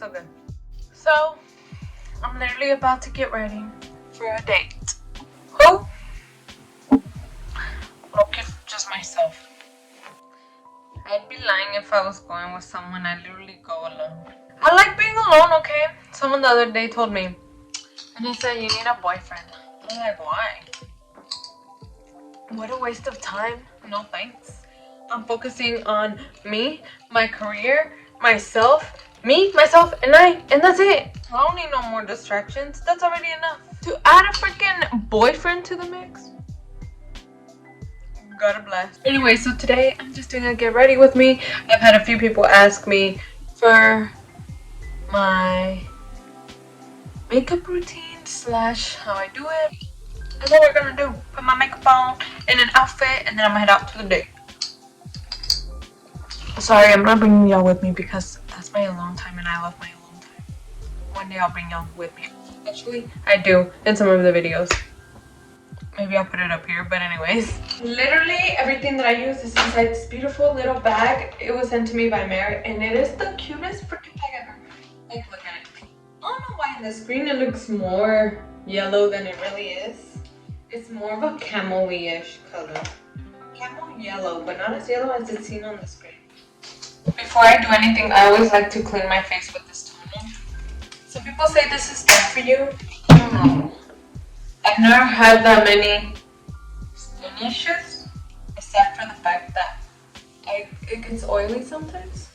so good. So, I'm literally about to get ready for a date. Who? Okay, just myself. I'd be lying if I was going with someone. I literally go alone. I like being alone, okay? Someone the other day told me, and he said, you need a boyfriend. I'm like, why? What a waste of time. No thanks. I'm focusing on me, my career, myself, me, myself, and I, and that's it. I don't need no more distractions. That's already enough. To add a freaking boyfriend to the mix? God bless. Anyway, so today I'm just doing a get ready with me. I've had a few people ask me for my makeup routine slash how I do it. That's what we're gonna do. Put my makeup on in an outfit and then I'm gonna head out to the date. Sorry, I'm not bringing y'all with me because that's my alone time and I love my alone time. One day I'll bring y'all with me. Actually, I do in some of the videos. Maybe I'll put it up here, but anyways. Literally everything that I use is inside this beautiful little bag. It was sent to me by Mary and it is the cutest freaking bag ever. Like, look at it. I don't know why in the screen it looks more yellow than it really is. It's more of a camel-y-ish color. Camel yellow, but not as yellow as it's seen on the screen. Before I do anything, I always like to clean my face with this toner. Some people say this is good for you. I don't know. I've never had that many skin issues, except for the fact that it gets oily sometimes.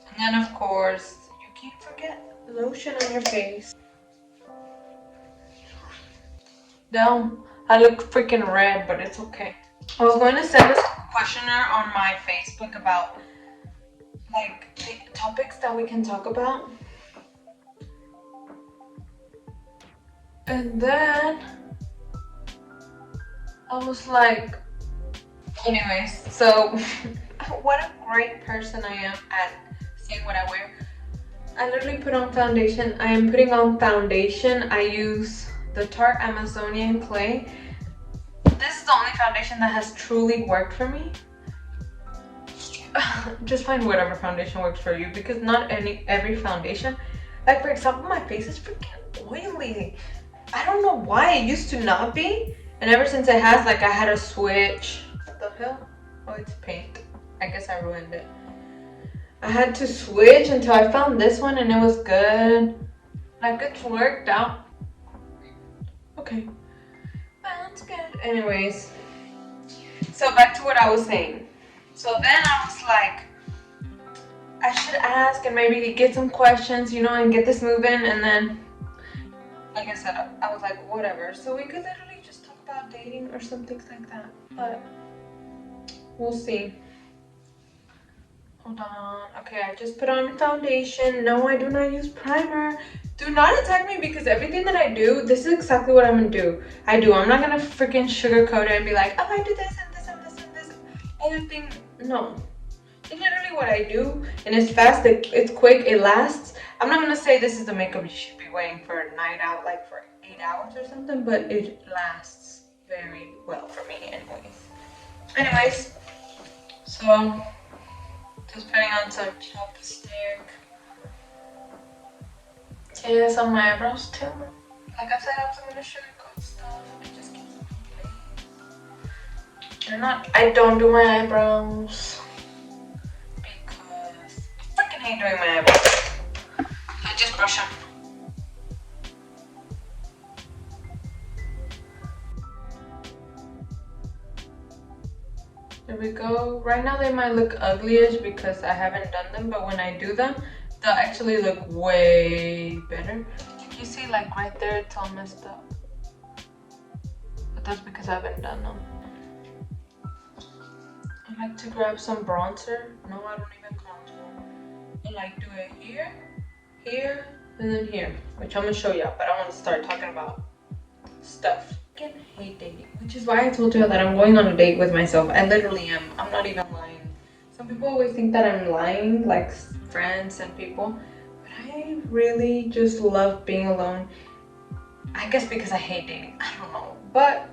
And then of course, you can't forget lotion on your face. Damn, I look freaking red, but it's okay. I was going to send this questionnaire on my Facebook about like the topics that we can talk about. And then I was like, anyways, so what a great person I am at seeing what I wear. I literally put on foundation. I am putting on foundation. I use the Tarte Amazonian Clay. This is the only foundation that has truly worked for me. Just find whatever foundation works for you because not every foundation. Like for example, my face is freaking oily. I don't know why. It used to not be, and ever since it has, like I had to switch. What the hell? Oh, it's paint. I guess I ruined it. I had to switch until I found this one and it was good. Like it's worked out. Okay. That's good. Anyways. So back to what I was saying. So then I was like, I should ask and maybe get some questions, you know, and get this moving. And then, like I said, I was like, whatever. So we could literally just talk about dating or some things like that. But we'll see. Hold on. Okay, I just put on foundation. No, I do not use primer. Do not attack me because everything that I do, this is exactly what I'm gonna do. I'm not gonna freaking sugarcoat it and be like, oh, I do this and this and this and this other thing. No. It's literally what I do, and it's fast, it's quick, it lasts. I'm not gonna say this is the makeup you should be wearing for a night out, like for 8 hours or something, but it lasts very well for me anyways. So just putting on some chapstick. Yes, on my eyebrows too. Like I said, I wasn't gonna sugarcoat stuff. It just keeps me plain. They're not. I don't do my eyebrows because I freaking hate doing my eyebrows. I just brush them. There we go. Right now they might look uglyish because I haven't done them, but when I do them, they'll actually look way better. You see, like right there, it's all messed up. But that's because I haven't done them. I like to grab some bronzer. No, I don't even contour. I like do it here, here, and then here, which I'm gonna show y'all, but I want to start talking about stuff. I hate dating, which is why I told you that I'm going on a date with myself. I literally am. I'm not even lying. Some people always think that I'm lying, like friends and people, but I really just love being alone. I guess because I hate dating. I don't know, but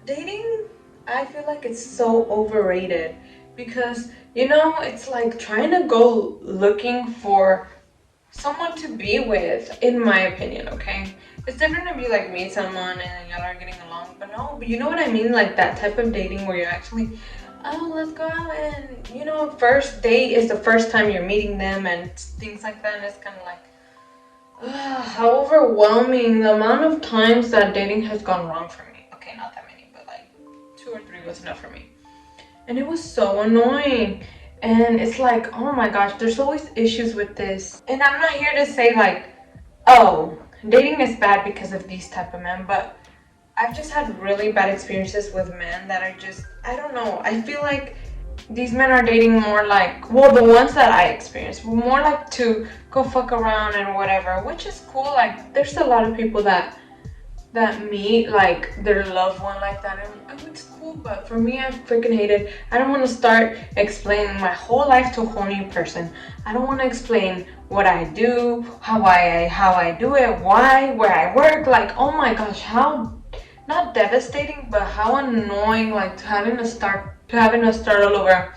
dating, I feel like it's so overrated because, you know, it's like trying to go looking for someone to be with, in my opinion, okay? It's different if you like meet someone and y'all are getting along, but no, but you know what I mean? Like that type of dating where you're actually, oh, let's go out and, you know, first date is the first time you're meeting them and things like that, and it's kind of like, how overwhelming the amount of times that dating has gone wrong for me. Okay, not that many, but like 2 or 3 was enough for me. And it was so annoying. And it's like, oh my gosh, there's always issues with this. And I'm not here to say like, oh, dating is bad because of these type of men, but I've just had really bad experiences with men that are just, I don't know. I feel like these men are dating more like, well, the ones that I experienced, more like to go fuck around and whatever, which is cool. Like, there's a lot of people that meet like their loved one like that, and it's cool, but for me, I freaking hate it. I don't want to start explaining my whole life to a whole new person. I don't want to explain what I do, how I do it, why, where I work. Like, oh my gosh, how not devastating, but how annoying, like having to start all over.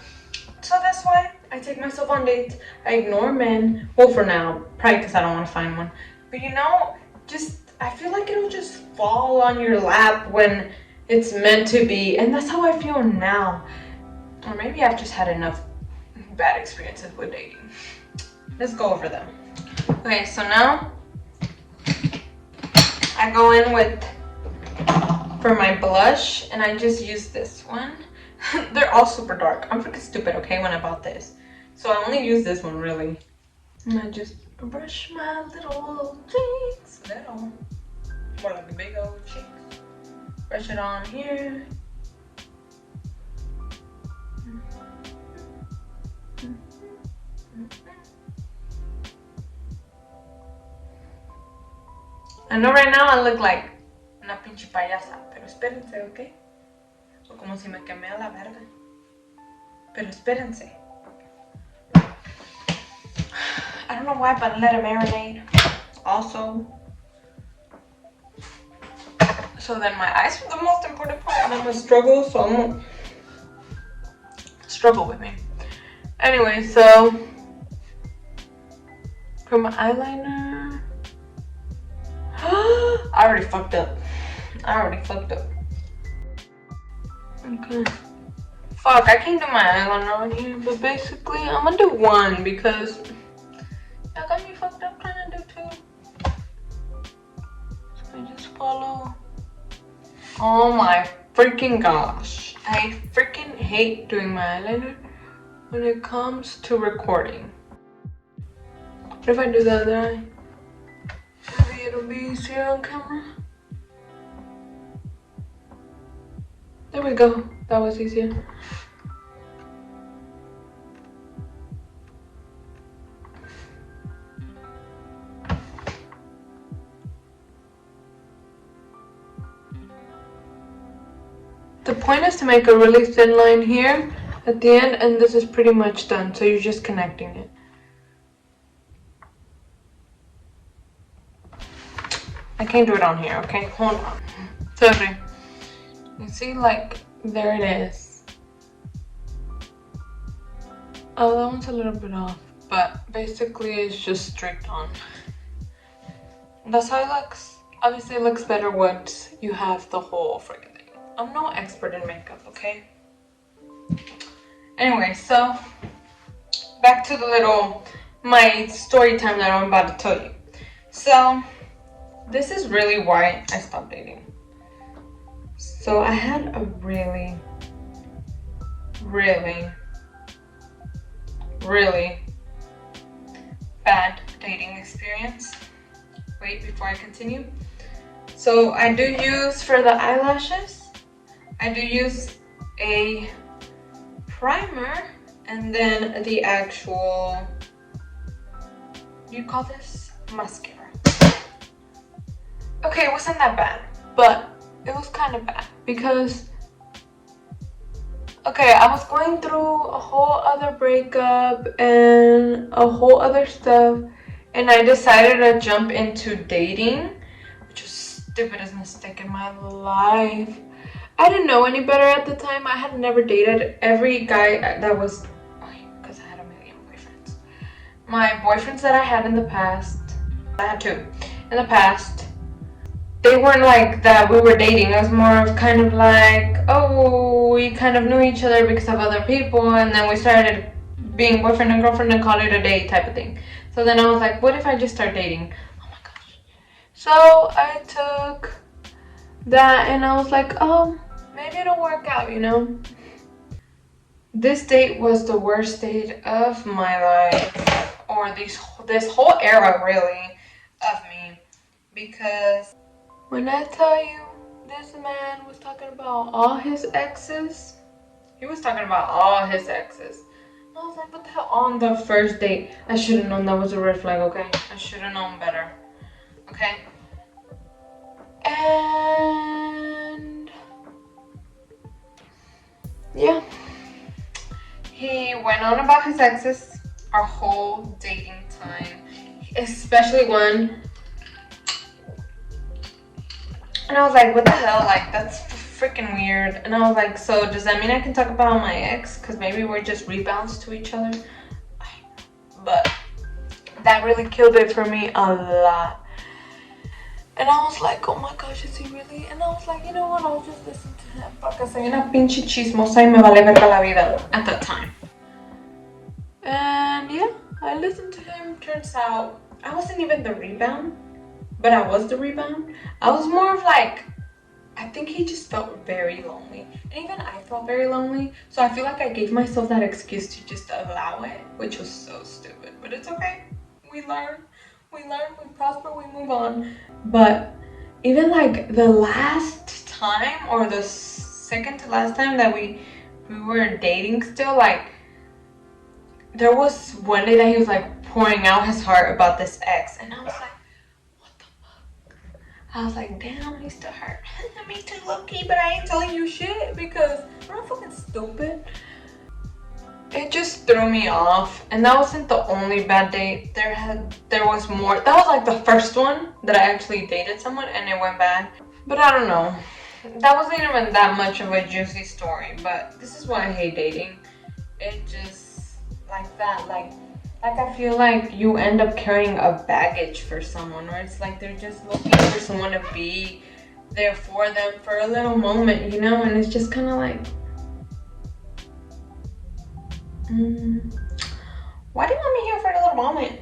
So that's why I take myself on dates. I ignore men. Well, for now, probably because I don't want to find one. But you know, just I feel like it'll just fall on your lap when it's meant to be, and that's how I feel now. Or maybe I've just had enough bad experiences with dating. Let's go over them. Okay, so now I go in with for my blush, and I just use this one. They're all super dark. I'm freaking stupid, okay, when I bought this. So I only use this one, really. And I just brush my little cheeks. Little. More like a big old cheeks. Brush it on here. I know right now I look like una pinche payasa, pero espérense, ¿ok? O como si me quemé a la verga. Pero espérense. I don't know why, but let it marinate. Also. So then my eyes are the most important part, and I'm gonna struggle, so I'm gonna struggle with me. Anyway, so for my eyeliner, I already fucked up. Okay. Fuck, I can't do my eyeliner on here, but basically I'm gonna do one because I got me fucked up trying to do two. So I just follow. Oh my freaking gosh. I freaking hate doing my eyeliner when it comes to recording. What if I do the other eye? Maybe it'll be easier on camera. There we go. That was easier. The point is to make a really thin line here at the end, and this is pretty much done, so you're just connecting it. I can't do it on here, okay? Hold on. Sorry. You see, like, there it is. Oh, that one's a little bit off, but basically it's just straight on. That's how it looks. Obviously it looks better once you have the whole freaking thing. I'm no expert in makeup, okay? Anyway, so back to my story time that I'm about to tell you. So this is really why I stopped dating. So I had a really bad dating experience. Wait, before I continue. So I do use, for the eyelashes, I do use a primer and then the actual, what do you call this? Mascara. Okay, it wasn't that bad, but it was kind of bad because, okay, I was going through a whole other breakup and a whole other stuff, and I decided to jump into dating, which was stupidest mistake in my life. I didn't know any better at the time. I had never dated every guy that was, because I had a million boyfriends. my boyfriends that I had in the past, I had two in the past, they weren't like that we were dating. It was more of kind of like, oh, we kind of knew each other because of other people, and then we started being boyfriend and girlfriend and call it a date type of thing. So then I was like, what if I just start dating? Oh my gosh. So I took that and I was like, oh, maybe it'll work out, you know? This date was the worst date of my life, or this whole era really of me, because when I tell you this man was talking about all his exes, he was talking about all his exes. I was like, what the hell? On the first date, I should have known that was a red flag, okay? I should have known better, okay? And yeah, he went on about his exes our whole dating time, especially one. And I was like, what the hell? Like, that's freaking weird. And I was like, so does that mean I can talk about my ex? Because maybe we're just rebounds to each other. But that really killed it for me a lot. And I was like, oh my gosh, is he really? And I was like, you know what? I'll just listen to him. Porque soy una pinche chismosa y me vale verga la vida at that time. And yeah, I listened to him. Turns out I wasn't even the rebound, but I was the rebound. I was more of like, I think he just felt very lonely. And even I felt very lonely. So I feel like I gave myself that excuse to just allow it, which was so stupid. But it's okay. We learn, we prosper, we move on. But even like the last time, or the second to last time that we were dating still, like, there was one day that he was like pouring out his heart about this ex. And I was like, I was like, damn, he's still hurt. Me too, low-key, but I ain't telling you shit because I'm not fucking stupid. It just threw me off, and that wasn't the only bad date. There was more. That was like the first one that I actually dated someone and it went bad. But I don't know. That wasn't even that much of a juicy story, but this is why I hate dating. It just, like that, like I feel like you end up carrying a baggage for someone, where it's like they're just looking for someone to be there for them for a little moment, you know? And it's just kind of like, why do you want me here for a little moment?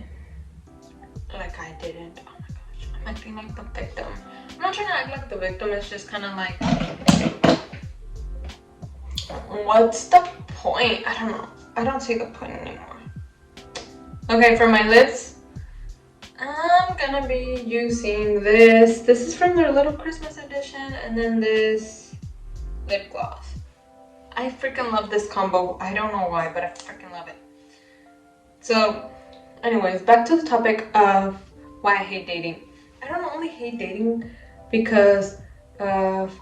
Like I didn't. Oh my gosh, I'm acting like the victim. I'm not trying to act like the victim, it's just kind of like, what's the point? I don't know. I don't see the point anymore. Okay, for my lips, I'm gonna be using this. This is from their little Christmas edition, and then this lip gloss. I freaking love this combo. I don't know why, but I freaking love it. So, anyways, back to the topic of why I hate dating. I don't only hate dating because of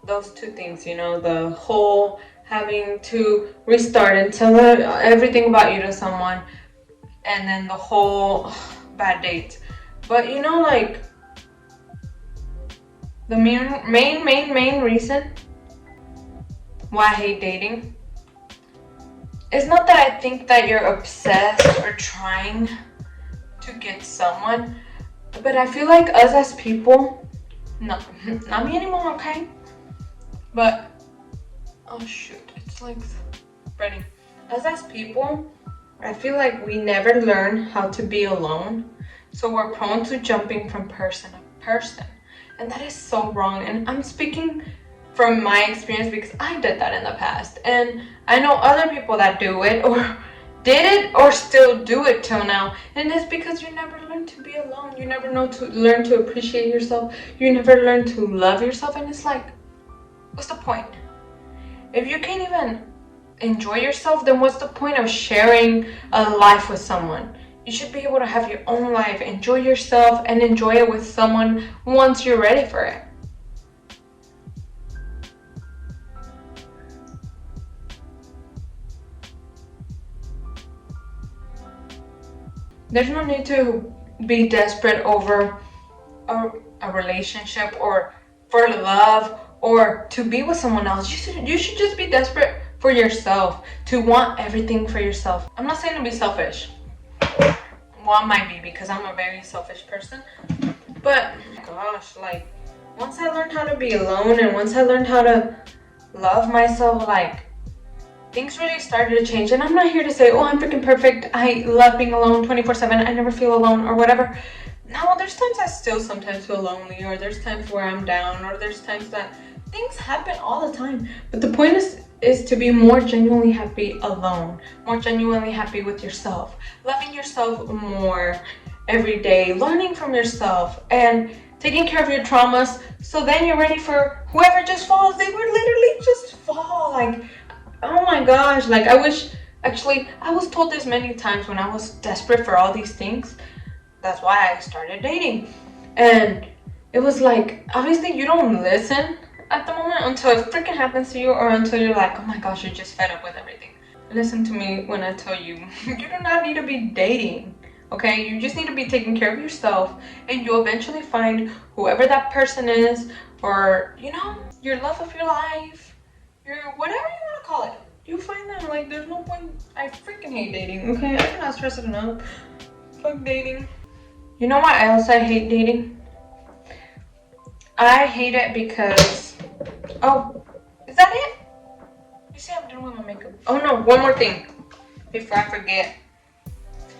those two things, you know, the whole having to restart and tell everything about you to someone, and then the whole bad date. But you know, like, the main reason why I hate dating is not that I think that you're obsessed or trying to get someone, but I feel like us as people, not me anymore, okay? But, oh shoot, it's like spreading. Us as people, I feel like we never learn how to be alone, so we're prone to jumping from person to person, and that is so wrong. And I'm speaking from my experience because I did that in the past, and I know other people that do it, or did it, or still do it till now. And it's because you never learn to be alone. You never learn to appreciate yourself. You never learn to love yourself. And it's like, what's the point? If you can't even enjoy yourself, then what's the point of sharing a life with someone? You should be able to have your own life, enjoy yourself, and enjoy it with someone once you're ready for it. There's no need to be desperate over a relationship, or for love, or to be with someone else. You should just be desperate for yourself, to want everything for yourself. I'm not saying to be selfish, Well, I might be because I'm a very selfish person. But gosh, like once I learned how to be alone and once I learned how to love myself, like things really started to change. And I'm not here to say, oh, I'm freaking perfect. I love being alone 24/7. I never feel alone or whatever. No, there's times I still sometimes feel lonely, or there's times where I'm down, or there's times that things happen all the time. But the point is to be more genuinely happy alone, more genuinely happy with yourself, loving yourself more every day, learning from yourself, and taking care of your traumas. So then you're ready for whoever just falls. They would literally just fall. Like, oh my gosh, like I wish, actually, I was told this many times when I was desperate for all these things. That's why I started dating. And it was like, obviously you don't listen at the moment until it freaking happens to you, or until you're like, oh my gosh, you're just fed up with everything. Listen to me when I tell you, you do not need to be dating, okay? You just need to be taking care of yourself, and you'll eventually find whoever that person is, or, you know, your love of your life, your whatever you want to call it. You'll find them. Like, there's no point. I freaking hate dating, okay? I cannot stress it enough. Fuck dating. You know why else I hate dating? I hate it because, oh, is that it? You see I'm done with my makeup. Oh no, one more thing before I forget.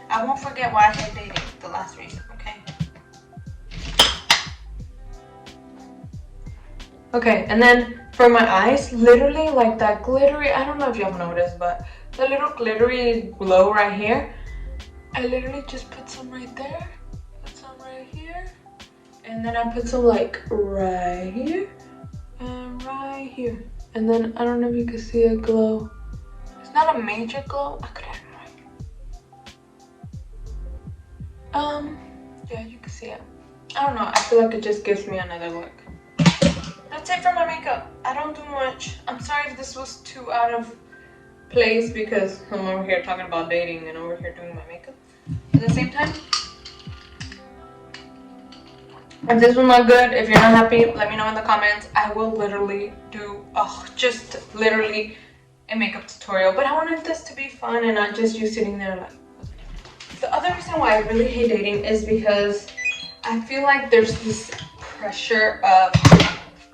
I won't forget why I hate dating, the last reason, okay? Okay, and then for my eyes, literally like that glittery, I don't know if y'all noticed, but the little glittery glow right here, I literally just put some right there. Here, and then I put some like right here and right here, and then I don't know if you can see a glow. It's not a major glow. I could have it right. Yeah, you can see it. I don't know, I feel like it just gives me another look. That's it for my makeup. I don't do much. I'm sorry if this was too out of place because I'm over here talking about dating and over here doing my makeup at the same time. If this was not good, if you're not happy, let me know in the comments. I will literally do, just literally a makeup tutorial. But I wanted this to be fun and not just you sitting there like. The other reason why I really hate dating is because I feel like there's this pressure of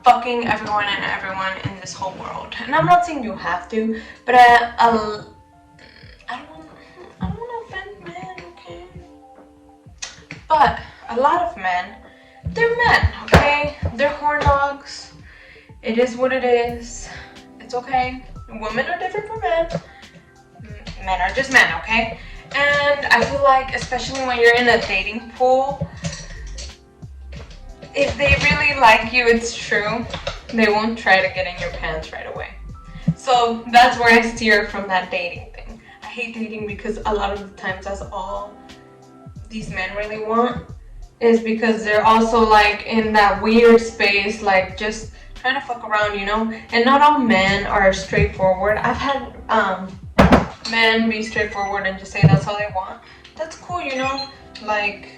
fucking everyone and everyone in this whole world. And I'm not saying you have to, but I don't want to offend men, okay? But a lot of men, they're men, okay? They're horn dogs. It is what it is. It's okay. Women are different from men. Men are just men, okay? And I feel like, especially when you're in a dating pool, if they really like you, it's true, they won't try to get in your pants right away. So that's where I steer from that dating thing. I hate dating because a lot of the times that's all these men really want. Is because they're also like in that weird space, like just trying to fuck around, you know? And not all men are straightforward. I've had men be straightforward and just say that's all they want. That's cool, you know? Like,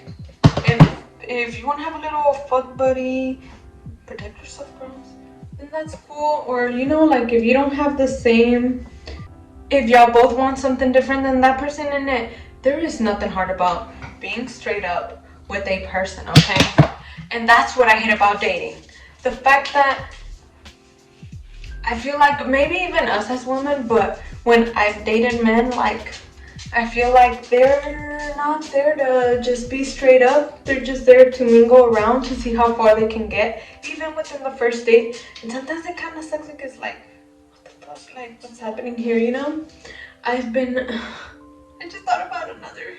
if you want to have a little fuck buddy, protect yourself, girls, then that's cool. Or, you know, like if you don't have the same, if y'all both want something different than that person in it, there is nothing hard about being straight up with a person, okay? And that's what I hate about dating. The fact that I feel like maybe even us as women, but when I've dated men, like I feel like they're not there to just be straight up. They're just there to mingle around to see how far they can get, even within the first date. And sometimes it kind of sucks because like, what the fuck, like what's happening here, you know? I just thought about another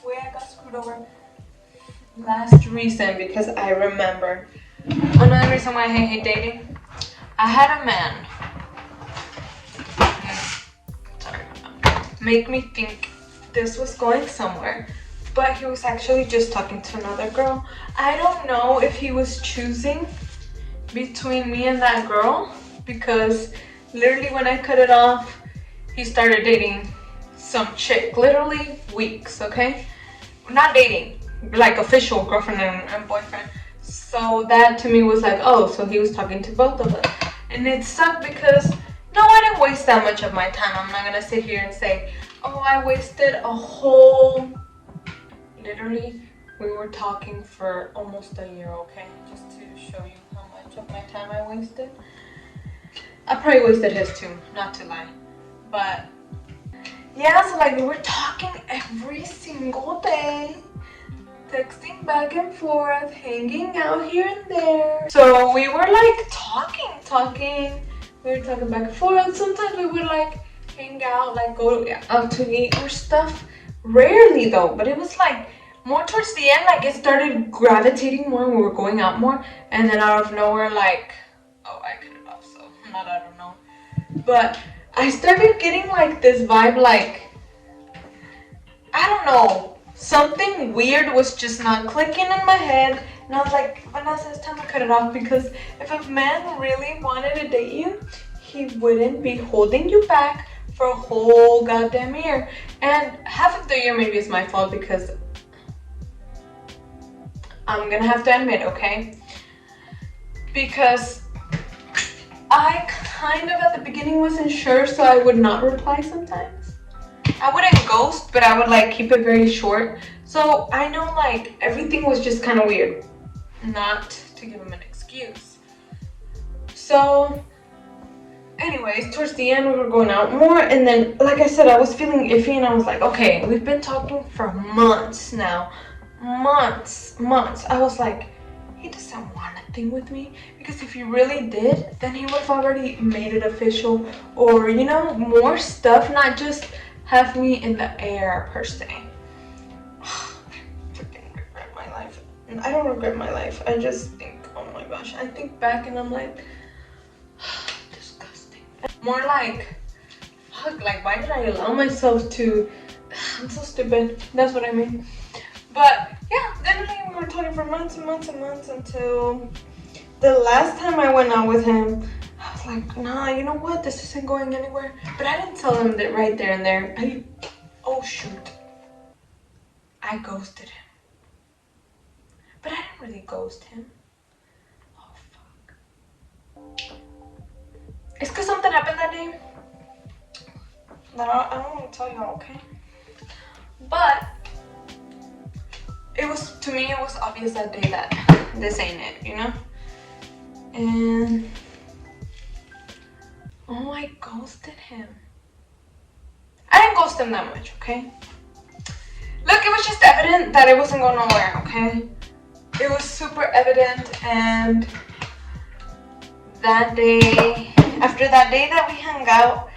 way I got screwed over. Last reason, because I remember another reason why I hate dating. I had a man make me think this was going somewhere, but he was actually just talking to another girl. I don't know if he was choosing between me and that girl, because literally when I cut it off, he started dating some chick, literally weeks, okay? Not dating, like official girlfriend and boyfriend. So that to me was like, oh, so he was talking to both of us. And it sucked because, no, I didn't waste that much of my time. I'm not gonna sit here and say, oh, I wasted a whole literally, we were talking for almost a year, okay? Just to show you how much of my time I wasted. I probably wasted his too, not to lie. But yeah, so like we were talking every single day, texting back and forth, hanging out here and there. So we were like talking. We were talking back and forth. Sometimes we would like hang out, like go out to eat or stuff. Rarely though, but it was like more towards the end, like it started gravitating more. We were going out more, and then out of nowhere, like, oh, I cut it off, so not I don't know. But I started getting like this vibe, like, I don't know, something weird was just not clicking in my head. And I was like, Vanessa, it's time to cut it off, because if a man really wanted to date you, he wouldn't be holding you back for a whole goddamn year. And half of the year maybe is my fault, because I'm gonna have to admit, okay? Because I kind of at the beginning wasn't sure, so I would not reply sometimes. I wouldn't ghost, but I would like keep it very short. So I know like everything was just kind of weird. Not to give him an excuse. So anyways, towards the end we were going out more, and then like I said, I was feeling iffy, and I was like, okay, we've been talking for months now. Months. I was like, he doesn't want a thing with me, because if he really did, then he would have already made it official, or you know, more stuff, not just have me in the air per se. I freaking regret my life. And I don't regret my life. I just think, oh my gosh, I think back and I'm like, disgusting. More like, fuck, like why did I allow myself to, I'm so stupid. That's what I mean. But yeah, literally we were talking for months and months and months, until the last time I went out with him, I was like, nah, you know what? This isn't going anywhere. But I didn't tell him that right there and there. Oh shoot. I ghosted him. But I didn't really ghost him. Oh fuck. It's because something happened that day that I don't want to tell y'all, okay? But it was, to me, it was obvious that day that this ain't it, you know? And oh, I ghosted him. I didn't ghost him that much, okay? Look, it was just evident that it wasn't going nowhere, okay? It was super evident, and that day, after that day that we hung out,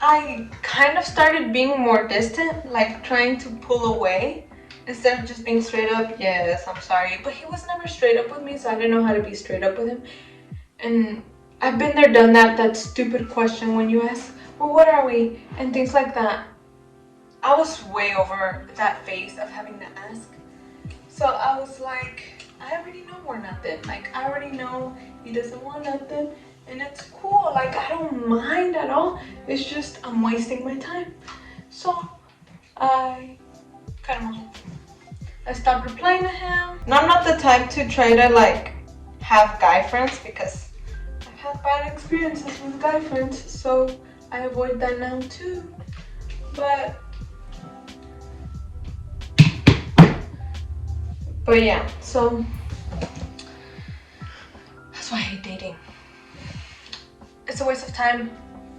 I kind of started being more distant, like trying to pull away instead of just being straight up, yes, I'm sorry. But he was never straight up with me, so I didn't know how to be straight up with him. And I've been there, done that, that stupid question when you ask, well, what are we? And things like that. I was way over that phase of having to ask. So I was like, I already know we're nothing. Like, I already know he doesn't want nothing. And it's cool, like I don't mind at all. It's just I'm wasting my time. So I cut him off. I stopped replying to him. And I'm not the type to try to like have guy friends, because I've had bad experiences with guy friends. So I avoid that now too. But yeah, so that's why I hate dating. It's a waste of time.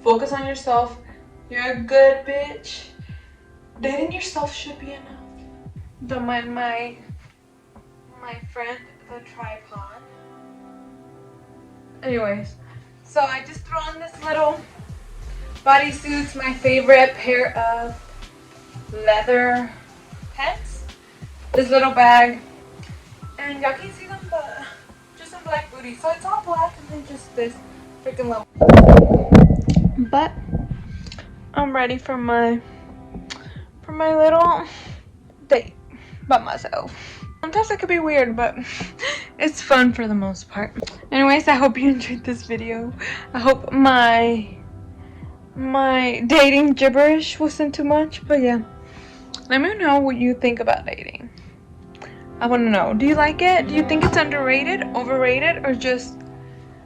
Focus on yourself. You're a good bitch. Dating yourself should be enough. Don't mind my friend, the tripod. Anyways, so I just threw on this little bodysuits, my favorite pair of leather pants. This little bag. And y'all can't see them, but just a black booty. So it's all black and then just this freaking level. But I'm ready for my little date by myself. Sometimes it could be weird, but it's fun for the most part. Anyways, I hope you enjoyed this video. I hope my dating gibberish wasn't too much, but yeah. Let me know what you think about dating. I want to know. Do you like it? Do you think it's underrated, overrated, or just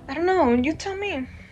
I don't know. You tell me.